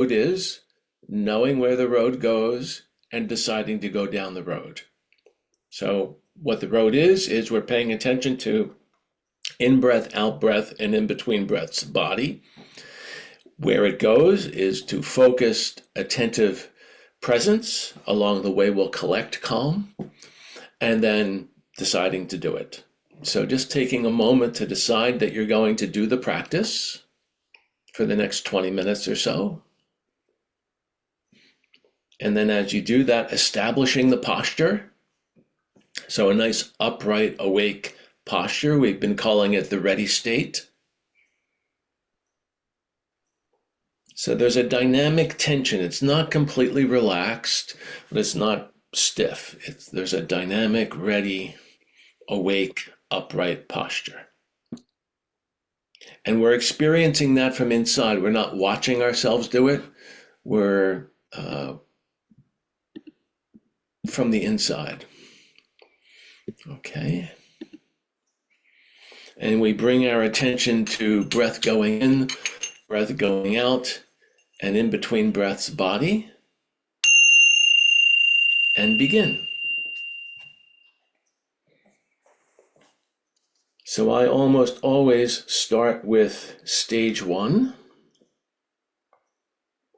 road is, knowing where the road goes, and deciding to go down the road. So what the road is we're paying attention to in breath, out breath, and in between breaths, body. Where it goes is to focused, attentive presence. Along the way, we'll collect calm, and then deciding to do it. So just taking a moment to decide that you're going to do the practice for the next 20 minutes or so. And then as you do that, establishing the posture. So a nice upright, awake posture. We've been calling it the ready state. So there's a dynamic tension. It's not completely relaxed, but it's not stiff. There's a dynamic, ready, awake, upright posture. And we're experiencing that from inside. We're not watching ourselves do it. We're from the inside. Okay. And we bring our attention to breath going in, breath going out, and in between breaths, body, and begin. So I almost always start with stage one.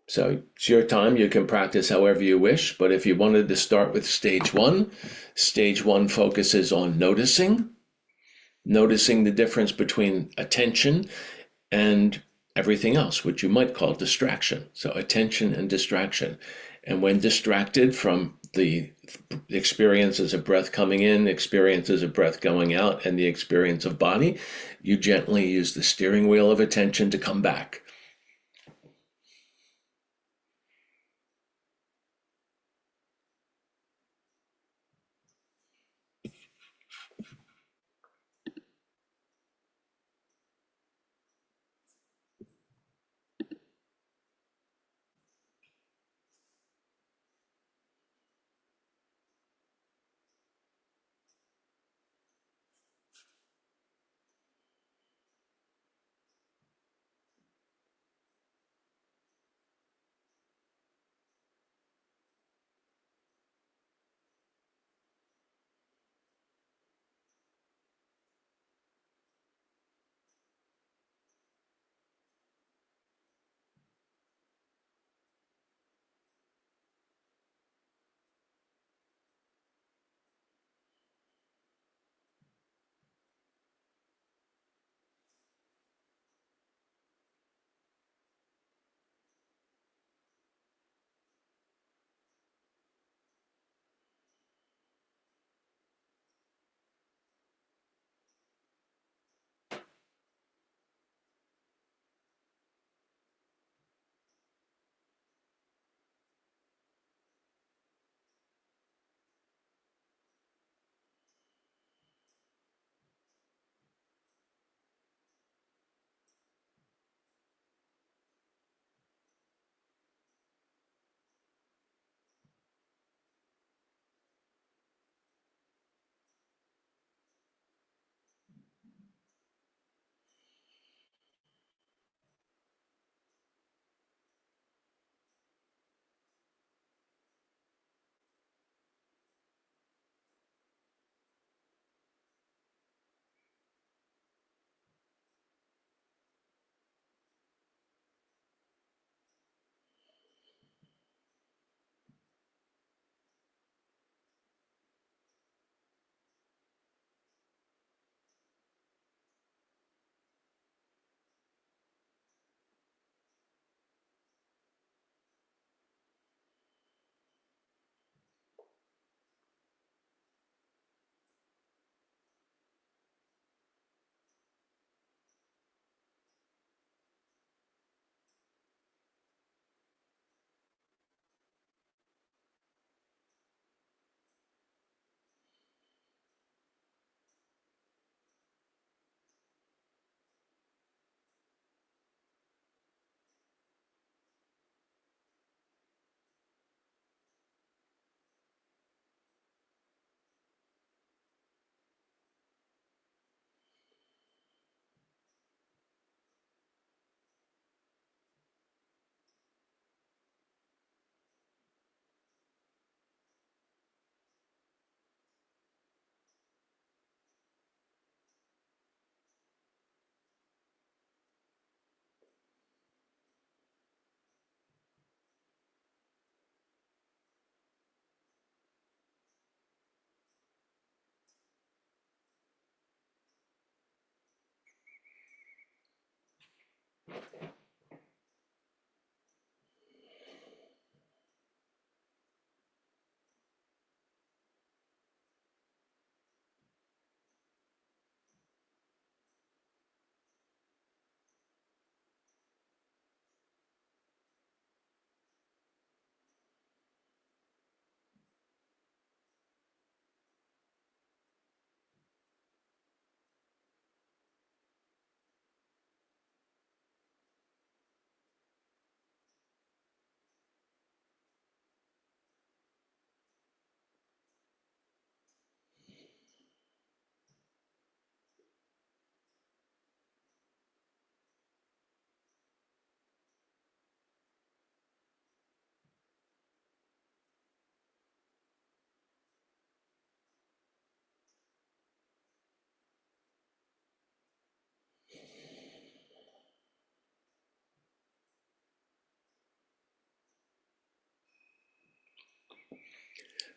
So it's your time. You can practice however you wish, but if you wanted to start with stage one focuses on noticing the difference between attention and everything else, which you might call distraction. So attention and distraction. And when distracted from the experiences of breath coming in, experiences of breath going out, and the experience of body, you gently use the steering wheel of attention to come back.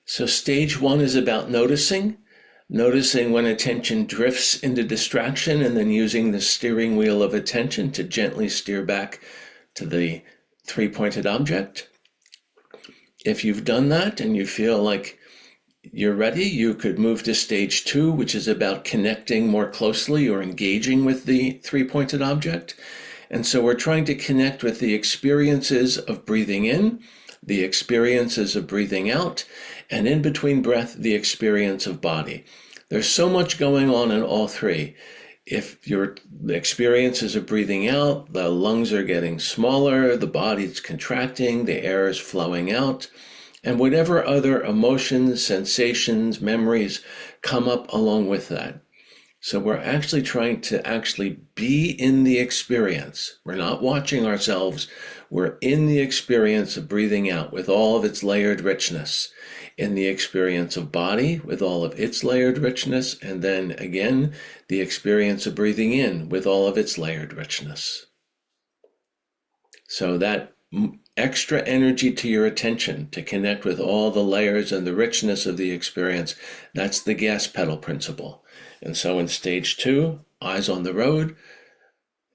So stage one is about noticing when attention drifts into distraction and then using the steering wheel of attention to gently steer back to the three-pointed object. If you've done that and you feel like you're ready, you could move to stage two, which is about connecting more closely or engaging with the three-pointed object. And so we're trying to connect with the experiences of breathing in, the experiences of breathing out, and in between breath, the experience of body. There's so much going on in all three. If your experiences of breathing out, the lungs are getting smaller, the body's contracting, the air is flowing out, and whatever other emotions, sensations, memories come up along with that. So we're actually trying to actually be in the experience. We're not watching ourselves. We're in the experience of breathing out with all of its layered richness, in the experience of body with all of its layered richness, and then again, the experience of breathing in with all of its layered richness. So that extra energy to your attention to connect with all the layers and the richness of the experience, that's the gas pedal principle. And so in stage two, eyes on the road,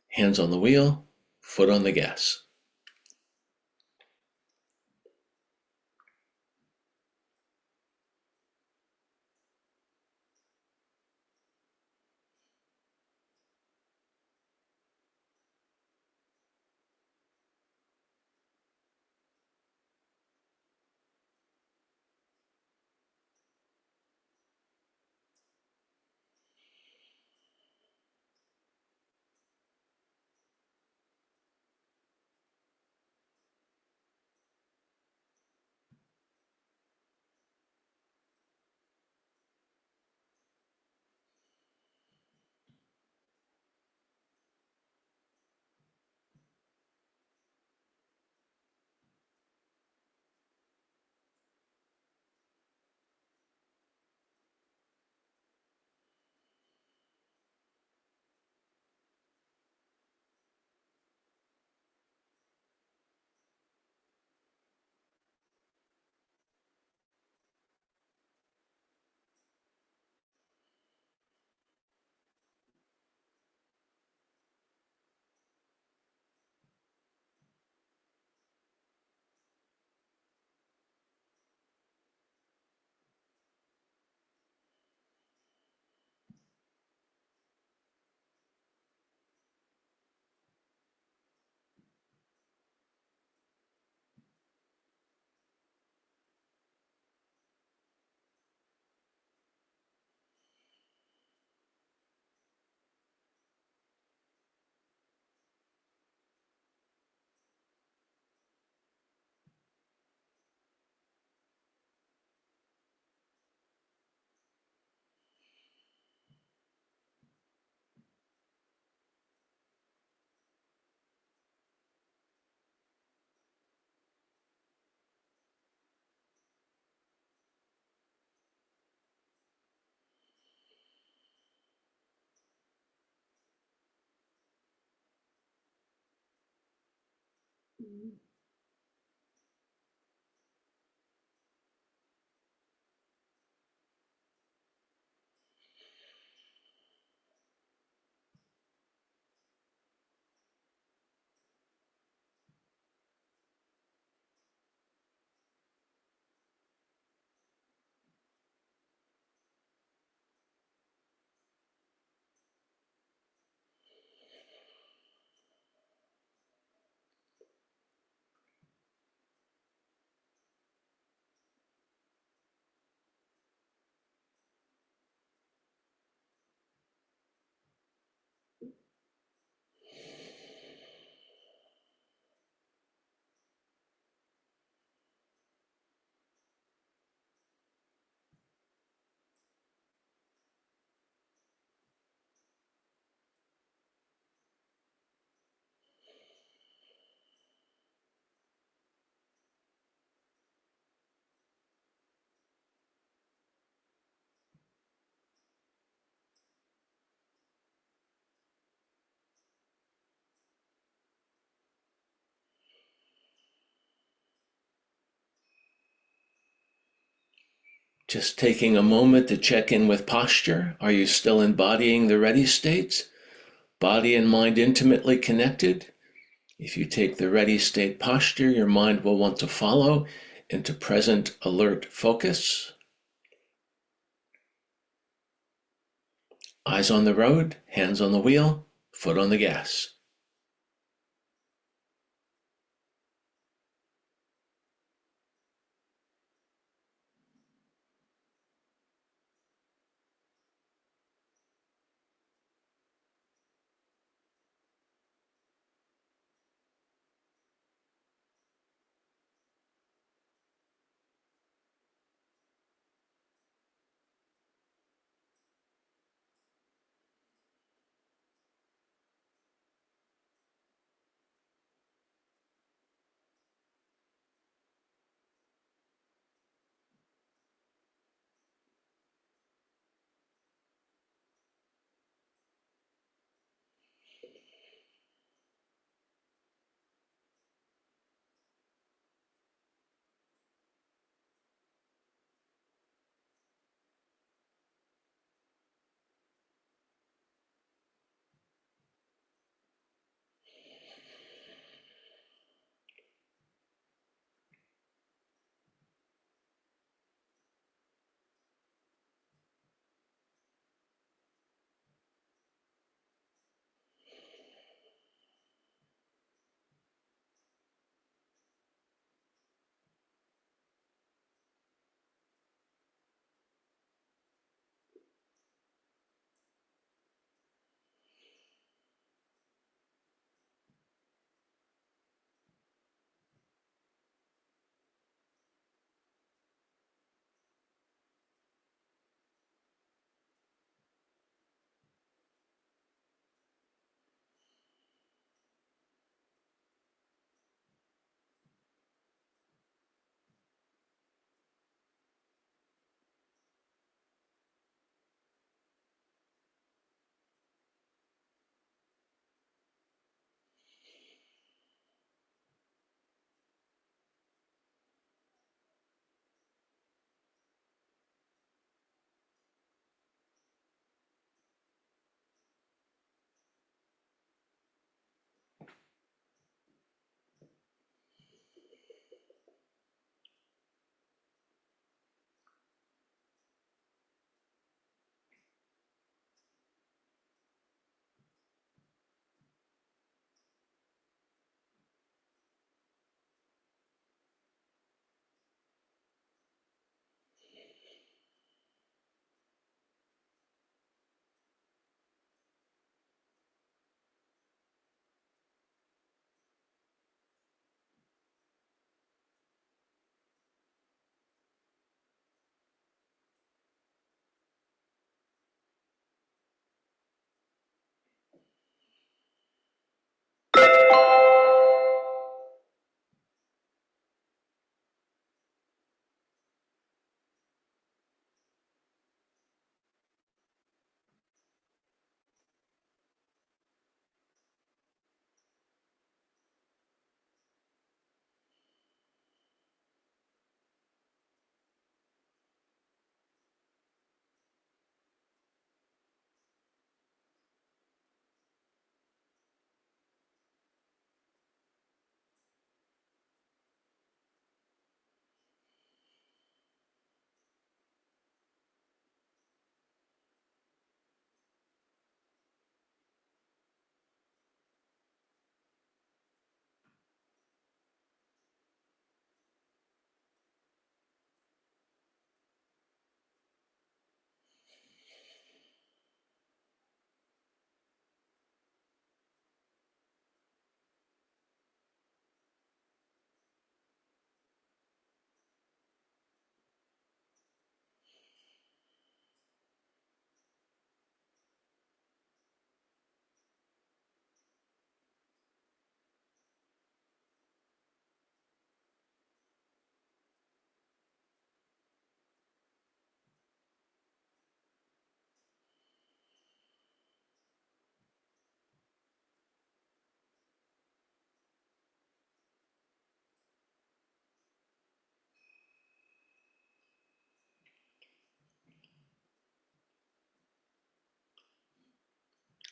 hands on the wheel, foot on the gas. Just taking a moment to check in with posture. Are you still embodying the ready states? Body and mind intimately connected. If you take the ready state posture, your mind will want to follow into present alert focus. Eyes on the road, hands on the wheel, foot on the gas.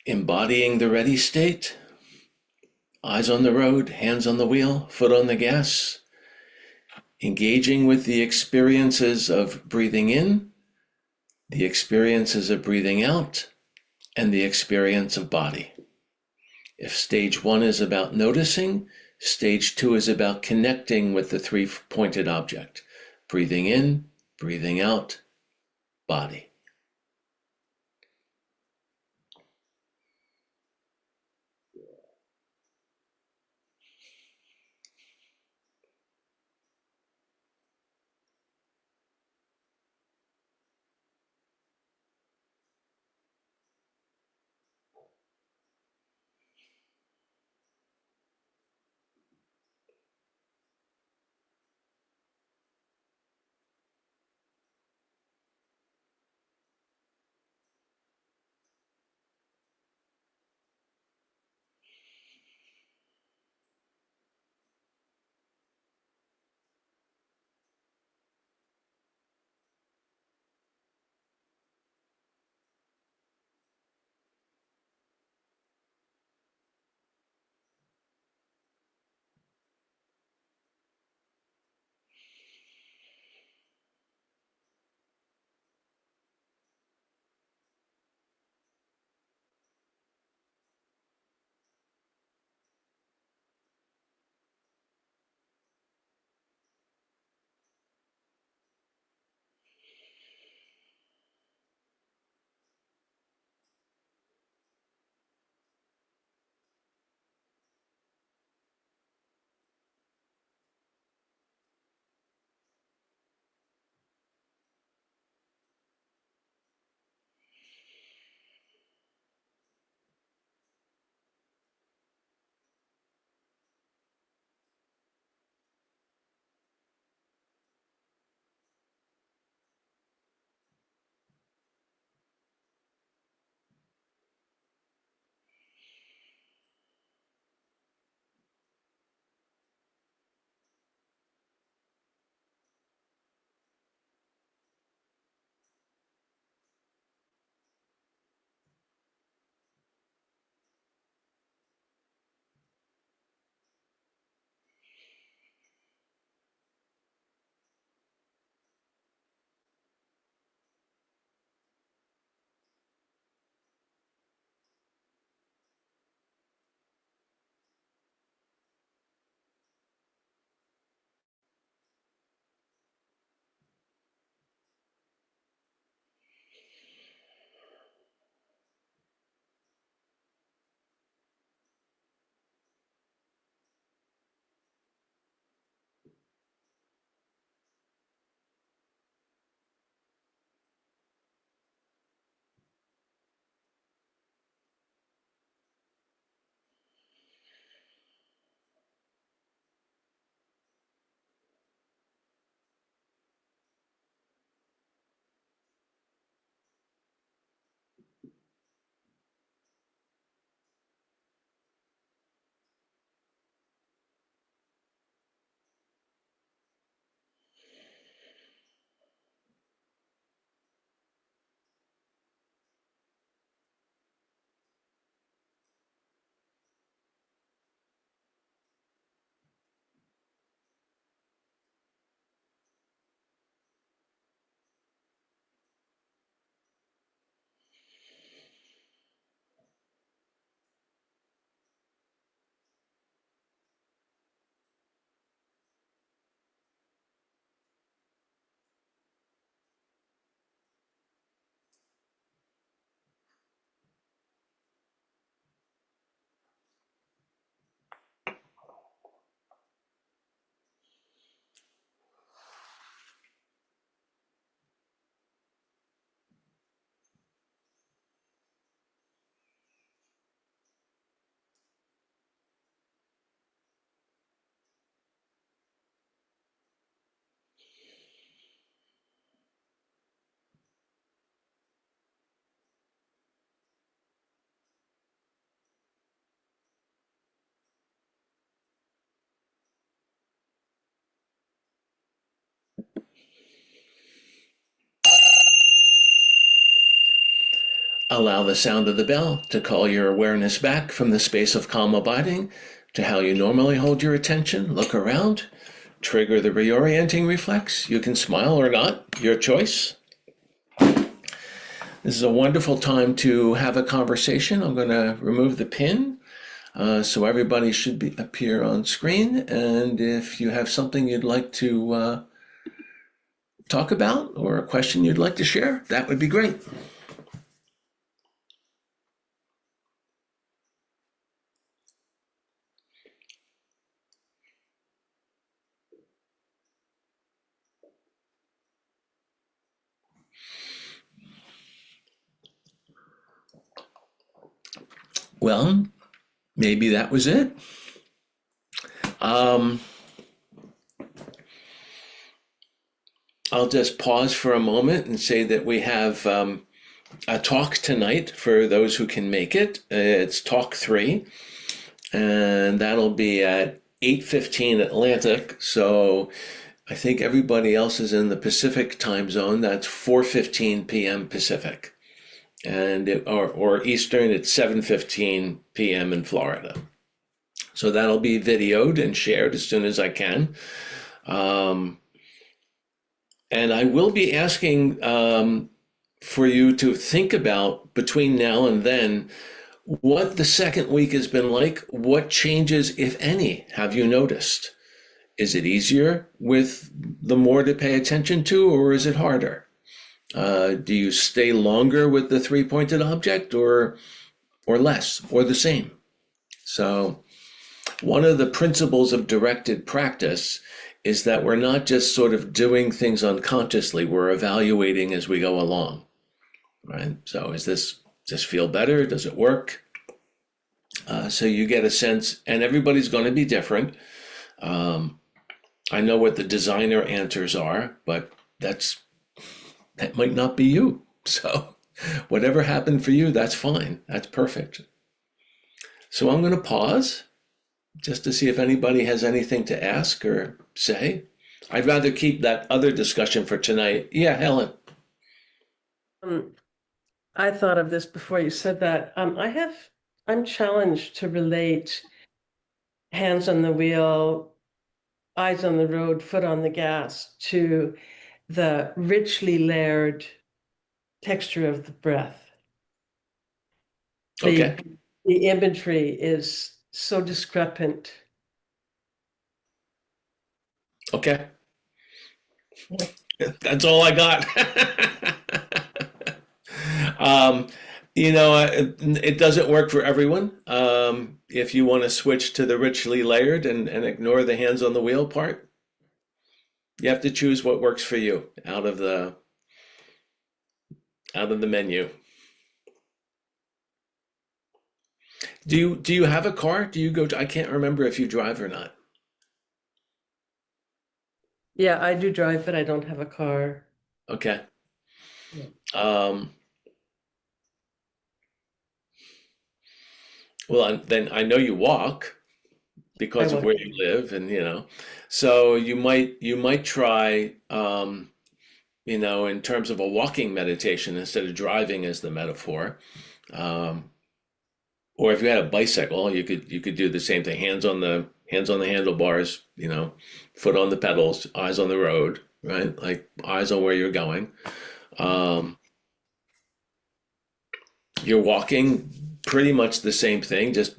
embodying the ready state, eyes on the road, hands on the wheel, foot on the gas, engaging with the experiences of breathing in, the experiences of breathing out, and the experience of body. If stage 1 is about noticing, stage 2 is about connecting with the three-pointed object. Breathing in, breathing out, body. Allow the sound of the bell to call your awareness back from the space of calm abiding to how you normally hold your attention. Look around, trigger the reorienting reflex. You can smile or not, your choice. This is a wonderful time to have a conversation. I'm going to remove the pin so everybody should appear on screen. And if you have something you'd like to talk about or a question you'd like to share, that would be great. Well, maybe that was it. I'll just pause for a moment and say that we have a talk tonight for those who can make it. It's talk 3, and that'll be at 8:15 Atlantic. So I think everybody else is in the Pacific time zone. That's 4:15 p.m. Pacific, and or Eastern. It's 7:15 p.m. in Florida. So that'll be videoed and shared as soon as I can. And I will be asking for you to think about between now and then what the second week has been like. What changes, if any, have you noticed? Is it easier with the more to pay attention to, or is it harder? Do you stay longer with the three-pointed object, or less, or the same? So one of the principles of directed practice is that we're not just sort of doing things unconsciously, we're evaluating as we go along, right? So does this feel better? Does it work? So you get a sense, and everybody's going to be different. I know what the designer answers are, but that might not be you. So whatever happened for you, that's fine. That's perfect. So I'm going to pause just to see if anybody has anything to ask or say. I'd rather keep that other discussion for tonight. Yeah, Helen. I thought of this before you said that. I'm challenged to relate hands on the wheel, eyes on the road, foot on the gas to the richly layered texture of the breath. Okay. The imagery is so discrepant. Okay. That's all I got. It doesn't work for everyone. If you want to switch to the richly layered and ignore the hands on the wheel part, you have to choose what works for you out of the menu. Do you have a car? Do you I can't remember if you drive or not. Yeah, I do drive, but I don't have a car. Okay. Yeah. Well, then I know you walk because of where you live, and so you might try, in terms of a walking meditation instead of driving as the metaphor. Or if you had a bicycle, you could do the same thing. Hands on the handlebars, foot on the pedals, eyes on the road, right? Like eyes on where you're going. You're walking, pretty much the same thing, just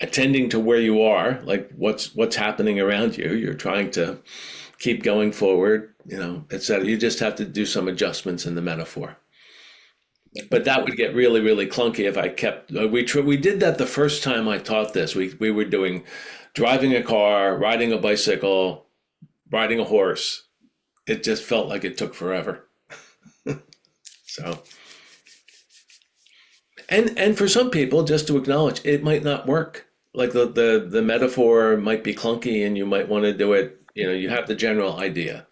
attending to where you are, like what's happening around you. You're trying to keep going forward, etc. You just have to do some adjustments in the metaphor. But that would get really, really clunky if I kept. We did that the first time I taught this. We were doing driving a car, riding a bicycle, riding a horse. It just felt like it took forever. So, and for some people, just to acknowledge, it might not work. Like the metaphor might be clunky, and you might want to do it. You have the general idea.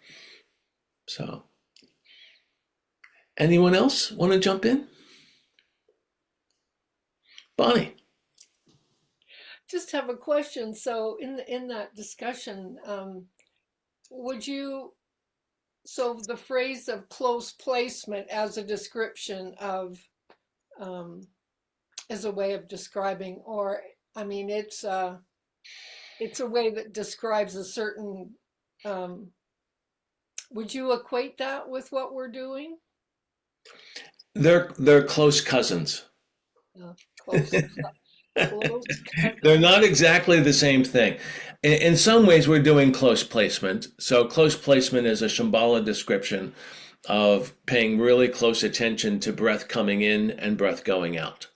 So, anyone else want to jump in? Bonnie. Just have a question. So in that discussion, would you so the phrase of close placement as a description of, as a way of describing, or, I mean, it's a way that describes a certain, would you equate that with what we're doing? They're close cousins. Close, close. They're not exactly the same thing. In some ways, we're doing close placement. So close placement is a Shambhala description of paying really close attention to breath coming in and breath going out.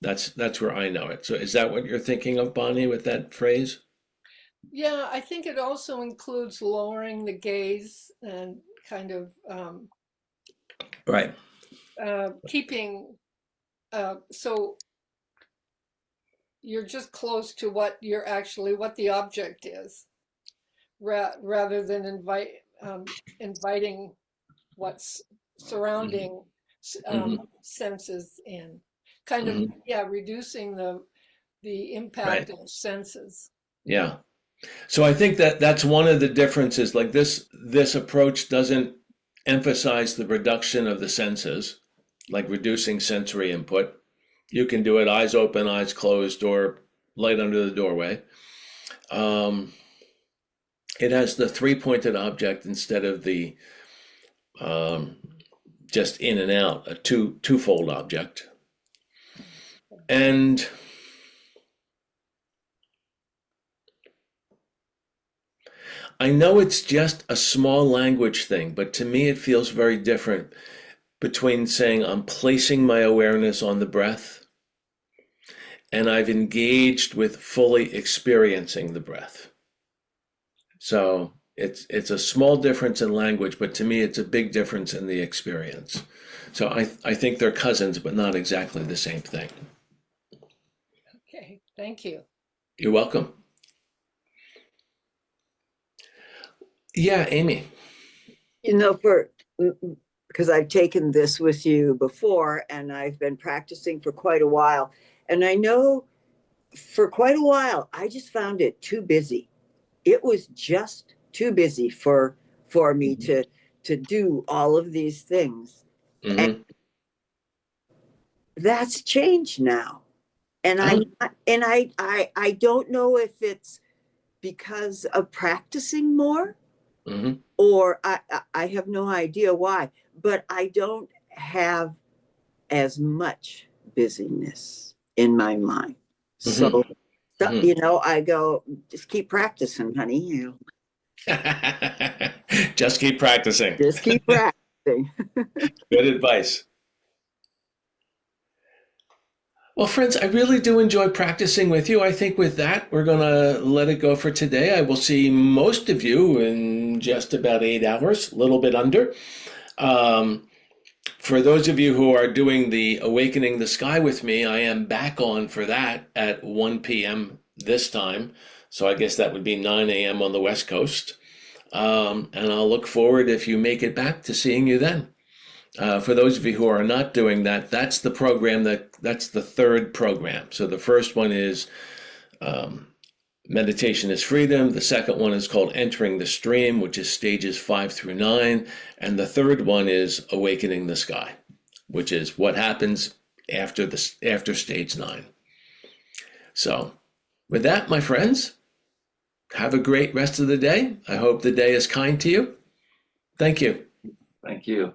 That's where I know it. So is that what you're thinking of, Bonnie, with that phrase? Yeah, I think it also includes lowering the gaze and kind of Right. keeping, so you're just close to what you're actually, what the object is, rather than inviting what's surrounding senses in. Kind of, yeah, reducing the impact Right. of senses. Yeah. So I think that that's one of the differences. Like this approach doesn't emphasize the reduction of the senses, like reducing sensory input. You can do it eyes open, eyes closed, or light under the doorway. It has the three-pointed object instead of the just in and out, a twofold object. And I know it's just a small language thing, but to me it feels very different between saying I'm placing my awareness on the breath and I've engaged with fully experiencing the breath. So it's a small difference in language, but to me it's a big difference in the experience. So I think they're cousins, but not exactly the same thing. Okay, thank you. You're welcome. Yeah, Amy. You know, because I've taken this with you before and I've been practicing for quite a while. And I know for quite a while, I just found it too busy. It was just too busy for me to do all of these things. Mm-hmm. And that's changed now. And I don't know if it's because of practicing more. Mm-hmm. Or I have no idea why, but I don't have as much busyness in my mind. So, you know, I go, just keep practicing, honey. You Just keep practicing. just keep practicing. Good advice. Well, friends, I really do enjoy practicing with you. I think with that, we're going to let it go for today. I will see most of you in just about 8 hours, a little bit under. For those of you who are doing the Awakening the Sky with me, I am back on for that at 1 p.m. this time. So I guess that would be 9 a.m. on the West Coast. And I'll look forward, if you make it back, to seeing you then. For those of you who are not doing that, that's the program that's the third program. So the first one is Meditation is Freedom. The second one is called Entering the Stream, which is stages 5 through 9. And the third one is Awakening the Sky, which is what happens after stage 9. So with that, my friends, have a great rest of the day. I hope the day is kind to you. Thank you. Thank you.